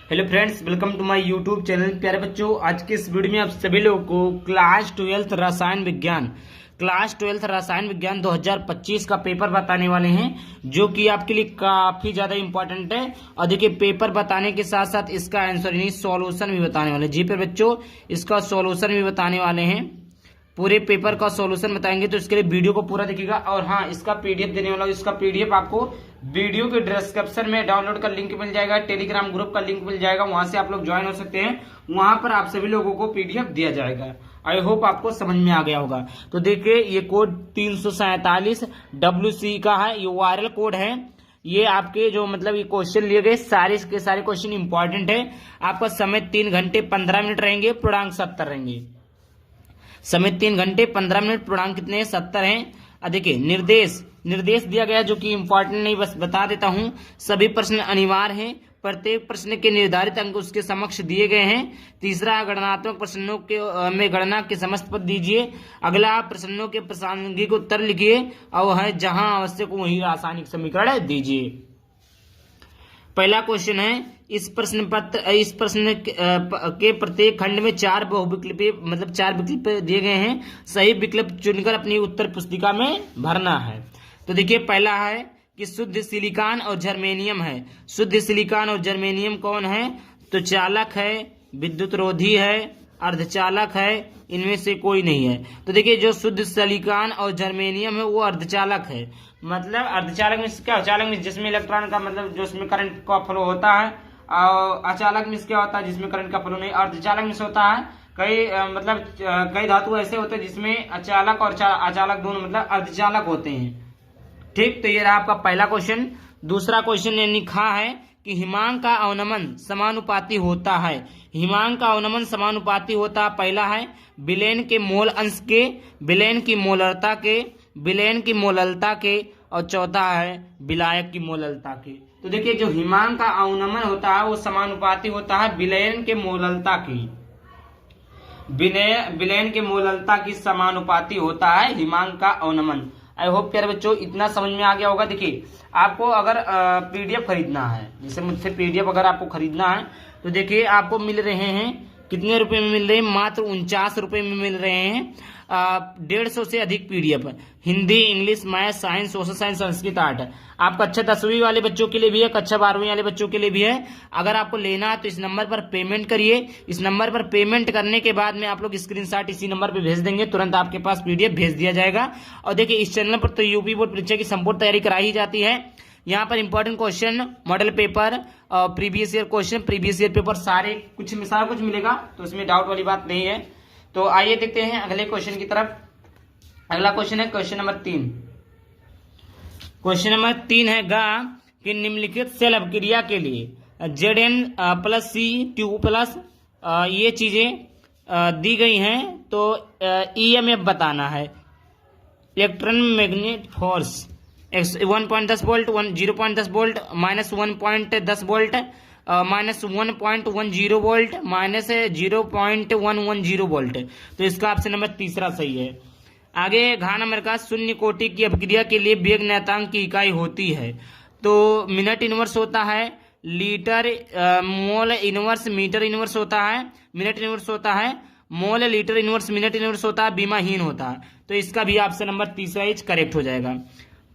Hello friends, welcome to my YouTube channel. प्यारे बच्चों, आज के इस वीडियो में आप सभी लोगों को क्लास 12th रसायन विज्ञान 2025 का पेपर बताने वाले हैं, जो कि आपके लिए काफी ज्यादा इंपॉर्टेंट है। और देखिए, पेपर बताने के साथ साथ इसका आंसर यानी सॉल्यूशन भी बताने वाले हैं। जी पे बच्चों, इसका सॉल्यूशन भी बताने वाले हैं। पूरे पेपर का सॉल्यूशन बताएंगे, तो इसके लिए वीडियो को पूरा देखिएगा। और हाँ, इसका पीडीएफ देने वाला हूं। इसका पीडीएफ आपको वीडियो के डिस्क्रिप्शन में डाउनलोड का लिंक मिल जाएगा, टेलीग्राम ग्रुप का लिंक मिल जाएगा, वहां से आप लोग ज्वाइन हो सकते हैं। वहां पर आप सभी लोगों को पीडीएफ दिया जाएगा। आई होप आपको समझ में आ गया होगा। तो देखिए, ये कोड 347 WC का है, ये वायरल कोड है। ये आपके जो मतलब ये क्वेश्चन लिए गए सारे के सारे क्वेश्चन इंपॉर्टेंट है। आपका समय 3 घंटे 15 मिनट रहेंगे, पूर्णांक 70 रहेंगे। समय 3 घंटे 15 मिनट, पूर्णांक कितने हैं? 70 हैं। देखिए, निर्देश दिया गया जो कि इंपॉर्टेंट नहीं, बस बता देता हूं। सभी प्रश्न अनिवार्य हैं। प्रत्येक प्रश्न के निर्धारित अंक उसके समक्ष दिए गए हैं। तीसरा, गणनात्मक प्रश्नों के में गणना के समस्त पद दीजिए। अगला, प्रश्नों के प्रासंगिक उत्तर लिखिए, और है जहां आवश्यक वहीं रासायनिक समीकरण दीजिए। पहला क्वेश्चन है, इस प्रश्न के प्रत्येक खंड में 4 बहुविकल्पीय मतलब 4 विकल्प दिए गए हैं। सही विकल्प चुनकर अपनी उत्तर पुस्तिका में भरना है। तो देखिए, पहला है कि शुद्ध सिलिकॉन और जर्मेनियम है। शुद्ध सिलिकॉन और जर्मेनियम कौन है? तो चालक है, विद्युत रोधी है, अर्धचालक है, इनमें से कोई नहीं है। तो देखिए, जो शुद्ध सिलिकॉन और जर्मेनियम है वो अर्धचालक है। मतलब अर्धचालक में क्या? चालक में जिसमें इलेक्ट्रॉन का मतलब जो उसमें करंट का फ्लो होता है, और अचालक में क्या होता है जिसमें करंट का फ्लो नहीं। अर्धचालक में होता है कई धातु ऐसे होते हैं जिसमें अचालक और अचालक दोनों मतलब अर्धचालक होते हैं। ठीक, तो ये रहा आपका पहला क्वेश्चन। दूसरा क्वेश्चन ने लिखा है कि हिमांक का अवनमन समानुपाती होता है। हिमांक का अवनमन समानुपाती होता है। पहला है विलयन के मोल अंश के, विलयन की मोलरता के, विलयन की मोललता के, और चौथा है विलायक की मोललता के। तो देखिए, जो हिमांक का अवनमन होता है वो समानुपाती होता है विलयन के मोललता की। विलयन के मोललता की समानुपाती होता है हिमांक का अवनमन। आई होप प्यारे बच्चों इतना समझ में आ गया होगा। देखिए, आपको अगर पीडीएफ खरीदना है, जैसे मुझसे पीडीएफ अगर आपको खरीदना है, तो देखिए आपको मिल रहे हैं कितने रुपए में मिल रहे हैं? मात्र 49 रुपए में मिल रहे हैं। 150 से अधिक PDF, Hindi, English, math, science, social science, Sanskrit, art. आप कक्षा 10वीं वाले बच्चों के लिए भी है, कक्षा 12वीं वाले बच्चों के लिए भी है। अगर आपको लेना है तो इस नंबर पर पेमेंट करिए। इस नंबर पर पेमेंट करने के बाद में आप लोग स्क्रीनशॉट इसी नंबर पर भेज देंगे, तुरंत आपके पास पीडीएफ भेज दिया जाएगा। और देखिए, इस चैनल पर तो यूपी बोर्ड परीक्षा की संपूर्ण तैयारी कराई ही जाती है। यहाँ पर important question, model paper, previous year question, previous year paper सारा कुछ मिलेगा, तो उसमें डाउट वाली बात नहीं है। तो आइए देखते हैं अगले क्वेश्चन की तरफ। अगला क्वेश्चन है क्वेश्चन नंबर 3। क्वेश्चन नंबर 3 है गा कि निम्नलिखित सेल अभिक्रिया के लिए Zn+C2+ ये चीजें दी गई हैं, तो EMF बताना है। Electron magnet force 1.10 volt, 0.10 volt, -1.10 volt, -1.10 volt, -0.110 volt. तो इसका ऑप्शन नंबर तीसरा सही है। आगे घ नंबर का, शून्य कोटि की अभिक्रिया के लिए वेग नियतांक की इकाई होती है। तो मिनट इनवर्स होता है, litre, mole inverse, metre inverse होता है, मिनट इनवर्स होता है, mole, litre inverse, minute inverse होता है, बीमाहीन होता है। तो इसका भी ऑप्शन नंबर तीसरा इज करेक्ट हो जाएगा।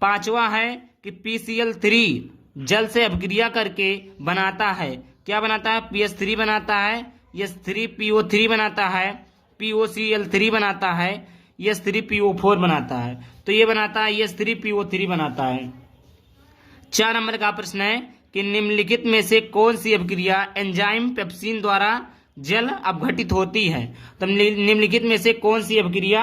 पांचवा है कि PCl3 जल से अभिक्रिया करके बनाता है, क्या बनाता है? PS3 बनाता है, S3PO3 बनाता है, POCl3 बनाता है, S3PO4 बनाता है। तो ये बनाता है S3PO3 बनाता है। 4 नंबर का प्रश्न है कि निम्नलिखित में से कौन सी अभिक्रिया एंजाइम पेप्सिन द्वारा जल अपघटित होती है? तो निम्नलिखित में से कौन सी अभिक्रिया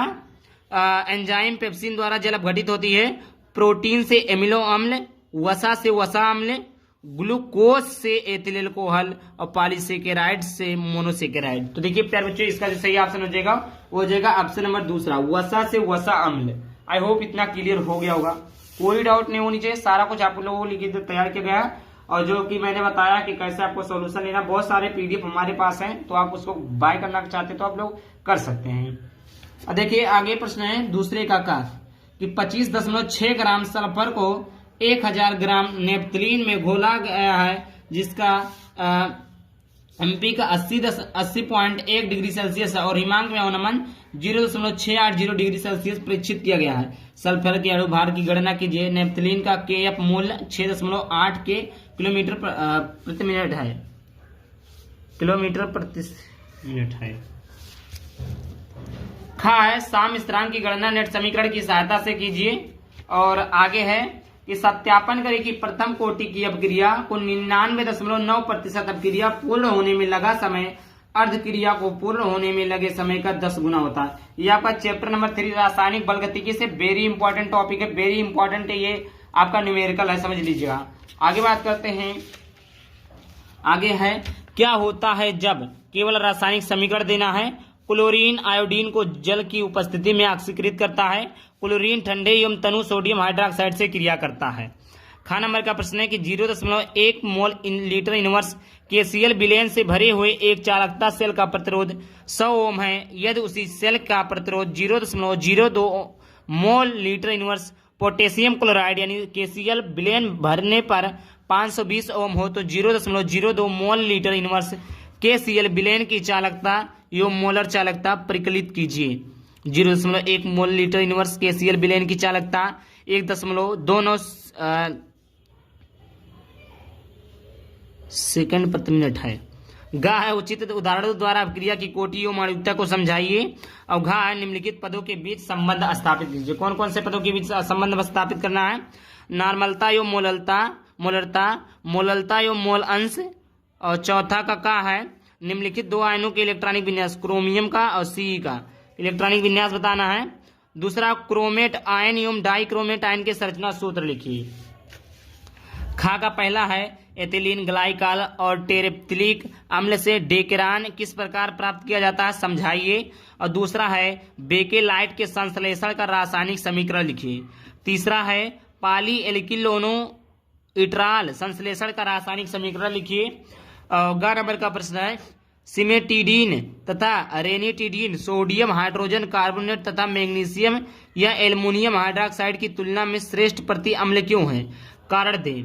एंजाइम पेप्सिन द्वारा जल अपघटित होती है? प्रोटीन से एमिनो अम्ल, वसा से वसा अम्ल, ग्लूकोज से एथिल अल्कोहल, और पॉलीसेकेराइड से मोनोसेकेराइड। तो देखिए प्यारे बच्चों, इसका जो सही ऑप्शन हो जाएगा वो हो जाएगा ऑप्शन नंबर दूसरा, वसा से वसा अम्ल। आई होप इतना क्लियर हो गया होगा, कोई डाउट नहीं होनी चाहिए। सारा कुछ आप लोगों को लिखित तैयार किया गया है, और जो कि मैंने बताया कि कैसे आपको सॉल्यूशन लेना, बहुत सारे पीडीएफ हमारे पास हैं, तो आप उसको बाय करना चाहते तो आप लोग कर सकते हैं। अब देखिए आगे प्रश्न है दूसरे का कि 25.6 ग्राम सल्फर को 1000 ग्राम नेपथलीन में घोला गया है, जिसका एमपी का 80.1 डिग्री सेल्सियस है और हिमांक में अवनमन 0.680 डिग्री सेल्सियस प्रेक्षित किया गया है। सल्फर के अणु भार की गणना कीजिए। नेप्थलीन का केएफ मूल्य 6.8 के किलोमीटर प्रति मिनट है, किलोमीटर प्रति मिनट है। खा है साम स्थिरांक की गणना नेट समीकरण की सहायता से कीजिए। और आगे है कि सत्यापन करें कि प्रथम कोटि की अपक्रिया को 99.9% अपक्रिया पूर्ण होने में लगा समय अर्ध क्रिया को पूर्ण होने में लगे समय का 10 गुना होता है। ये आपका चैप्टर नंबर 3 रासायनिक बल गतिकी से वेरी इंपॉर्टेंट टॉपिक है, वेरी इंपॉर्टेंट है, ये आपका न्यूमेरिकल है, समझ लीजिएगा। आगे बात करते हैं। आगे है क्या होता है जब केवल रासायनिक समीकरण देना है। क्लोरीन आयोडीन को जल की उपस्थिति में ऑक्सीकृत करता है। क्लोरीन ठंडे एवं तनु सोडियम हाइड्रोक्साइड से क्रिया करता है। खा नंबर का प्रश्न है कि 0.1 मोल लीटर इनवर्स केसीएल विलयन से भरे हुए एक चालकता सेल का प्रतिरोध 100 ओम है। यदि उसी सेल का प्रतिरोध 0.02 मोल लीटर इनवर्स पोटेशियम क्लोराइड यानी केसीएल विलयन भरने पर 520 ओम हो तो 0.02 मोल लीटर इनवर्स केसीएल विलयन की चालकता एवं मोलर चालकता परिकलित कीजिए। 0.1 मोल लीटर इनवर्स केसीएल विलयन की चालकता 1.29 सेकंड प्रति मिनट है। घ है उचित उदाहरणों द्वारा अपक्रिया की कोटि एवं आणविकता को समझाइए। और घ है निम्नलिखित पदों के बीच संबंध स्थापित कीजिए। कौन कौन से पदों के बीच संबंध स्थापित करना है। नॉर्मलता एवं मोललता एवं मोल अंश। और चौथा का है निम्नलिखित दो आयनों के इलेक्ट्रॉनिक विन्यास, क्रोमियम का और सी का इलेक्ट्रॉनिक विन्यास बताना है। दूसरा क्रोमेट आयन एवं डाई क्रोमेट आयन के संरचना सूत्र लिखिए। खा का पहला है एथिलीन ग्लाइकॉल और टेरेप्थिलिक अम्ल से डेकेरान किस प्रकार प्राप्त किया जाता है समझाइए। और दूसरा है बेकेलाइट के संश्लेषण का रासायनिक समीकरण लिखिए। तीसरा है पॉली एल्किलोनो इट्राल संश्लेषण का रासायनिक समीकरण लिखिए। 11 नंबर का प्रश्न है सिमेटिडीन तथा रेनिटिडीन सोडियम हाइड्रोजन कार्बोनेट तथा मैग्नीशियम या एल्युमिनियम हाइड्रोक्साइड की तुलना में श्रेष्ठ प्रति अम्ल क्यों है, कारण दें।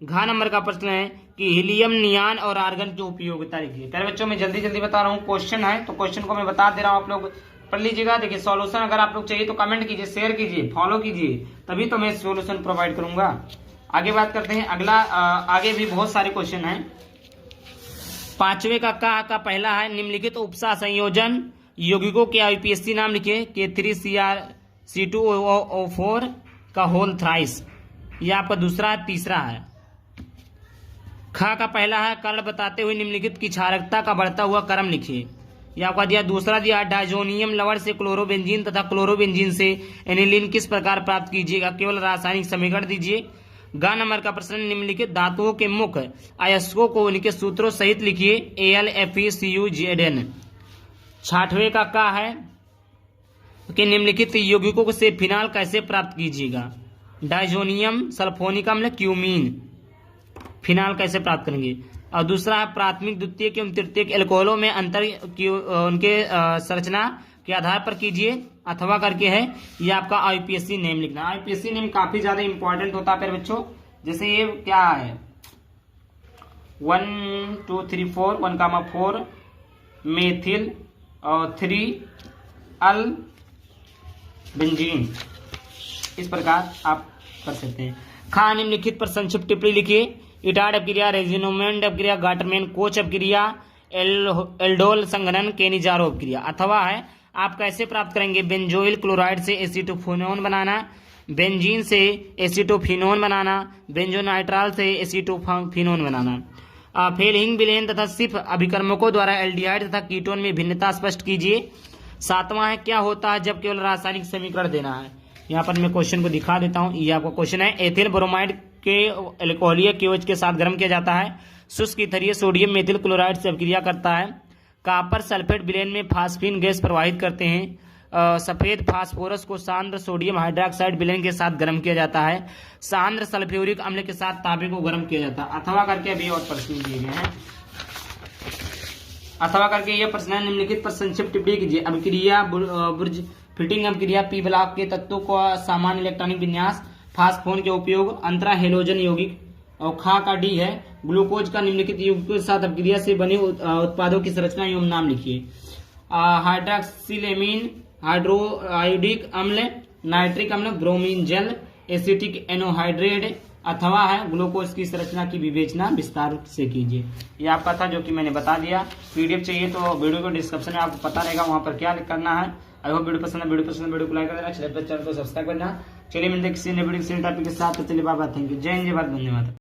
घ नंबर का प्रश्न है कि हीलियम नियान और आर्गन की उपयोगिता लिखिए। प्यारे बच्चों मैं जल्दी जल्दी बता रहा हूँ, क्वेश्चन है तो क्वेश्चन को मैं बता दे रहा हूँ, आप लोग पढ़ लीजिएगा। देखिए सॉल्यूशन अगर आप लोग चाहिए तो कमेंट कीजिए, शेयर कीजिए, फॉलो कीजिए, तभी तो मैं सॉल्यूशन प्रोवाइड करूंगा। आगे बात करते हैं। अगला आगे भी बहुत सारे क्वेश्चन हैं। पांचवे का पहला है निम्नलिखित उपसा संयोजन यौगिकों के आईपीएससी नाम लिखिए। K3CrC2O4 का होल थ्राइस, ये आपका दूसरा है। तीसरा है खा का पहला है कारण बताते हुए निम्नलिखित की क्षारकता का बढ़ता हुआ क्रम लिखिए। यह आपका दिया। दूसरा दिया डाइजोनियम लवण से क्लोरोबेंजीन तथा क्लोरोबेंजीन से एनिलीन किस प्रकार प्राप्त कीजिएगा, केवल रासायनिक समीकरण दीजिए। ग नंबर का प्रश्न निम्नलिखित धातुओं के मुख्य अयस्कों को उनके सूत्रों सहित लिखिए। AlFeCuZn। छठवें का है कि निम्नलिखित यौगिकों से फिनाल कैसे प्राप्त कीजिएगा। डाइजोनियम सल्फोनिक अम्ल क्यूमीन फिनाल कैसे प्राप्त करेंगे। और दूसरा है प्राथमिक द्वितीयक एवं तृतीयक एल्कोहलों में अंतर की उनके संरचना के आधार पर कीजिए अथवा करके है। ये आपका आईपीएससी नेम लिखना। आईपीएससी नेम काफी ज्यादा इंपॉर्टेंट होता है प्यारे बच्चों। जैसे ये क्या है 1 2 3 4 1,4 मेथिल और 3 अल बेंजीन, इस प्रकार आप कर सकते हैं। खा निम्नलिखित पर संक्षिप्त टिप्पणी लिखिए। इटाड अपक्रिया, रेजिनोमेंड अपक्रिया, गाटरमैन कोच अपक्रिया, एल्डोल संघनन, केनिजारो अपक्रिया। अथवा है आप कैसे प्राप्त करेंगे। बेंजोइल क्लोराइड से एसीटोफिनोन बनाना, बेंजीन से एसीटोफिनोन बनाना, बेंजोनाइट्राल से एसीटोफिनोन बनाना। फेलहिंग विलेन तथा सिफ अभिकर्मकों द्वारा एल्डिहाइड तथा कीटोन में भिन्नता स्पष्ट कीजिए। सातवां है क्या होता है जब केवल रासायनिक समीकरण देना है। यहाँ पर मैं क्वेश्चन को दिखा देता हूँ। ये आपका क्वेश्चन है एथिल ब्रोमाइड के अल्कोहलीय KOH के साथ गर्म किया जाता है। शुष्क ईथरीय सोडियम मेथिल क्लोराइड से अभिक्रिया करता है। कॉपर सल्फेट विलेन में फास्फीन गैस प्रवाहित करते हैं। सफेद फास्फोरस को सांद्र सोडियम हाइड्रोक्साइड विलेन के साथ गर्म किया जाता है। सांद्र सल्फ्यूरिक अम्ल के साथ तांबे को गर्म किया जाता है। अथवा करके अभी और प्रश्न दिए गए हैं। अथवा करके यह प्रश्न निम्नलिखित पर संक्षिप्त टिप्पणी कीजिए। अभिक्रिया बुर्ज फिटिंग अभिक्रिया पी ब्लॉक के तत्वों का सामान्य इलेक्ट्रॉनिक विन्यास, फास्फोन के उपयोग, अंतरा हेलोजन यौगिक। और खा का डी है ग्लूकोज का निम्नलिखित युग्म के साथ अपक्रिया से बने उत्पादों की संरचना एवं नाम लिखिए। हाइड्रॉक्सिलेमीन, हाइड्रोआयोडिक अम्ल, नाइट्रिक अम्ल, ब्रोमीन जल, एसिटिक एनोहाइड्रेट अथवा है ग्लूकोज की संरचना की विवेचना विस्तार से कीजिए। ये आपका था जो कि मैंने बता दिया। पीडीएफ चाहिए तो वीडियो को डिस्क्रिप्शन में आपको पता रहेगा, वहां पर क्या करना है। आई होप वीडियो पसंद है, वीडियो को लाइक कर देना, चैनल को सब्सक्राइब करना। चलिए मिलते हैं किसी नए वीडियो किसी टॉपिक के साथ। तो चलिए बाय बाय, थैंक यू, जय हिंद, जय भारत, धन्यवाद।